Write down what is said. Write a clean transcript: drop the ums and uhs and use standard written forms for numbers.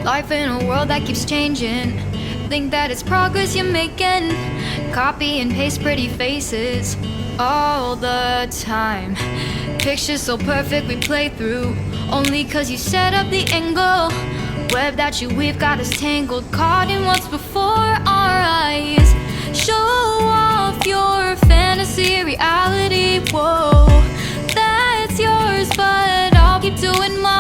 Life in a world that keeps changing. Think that it's progress you're making. Copy and paste pretty faces all the time. Pictures so perfect we play through, only cause you set up the angle. Web that you weave got us tangled, caught in what's before our eyes. Show off your fantasy reality, whoa, that's yours, but I'll keep doing mine.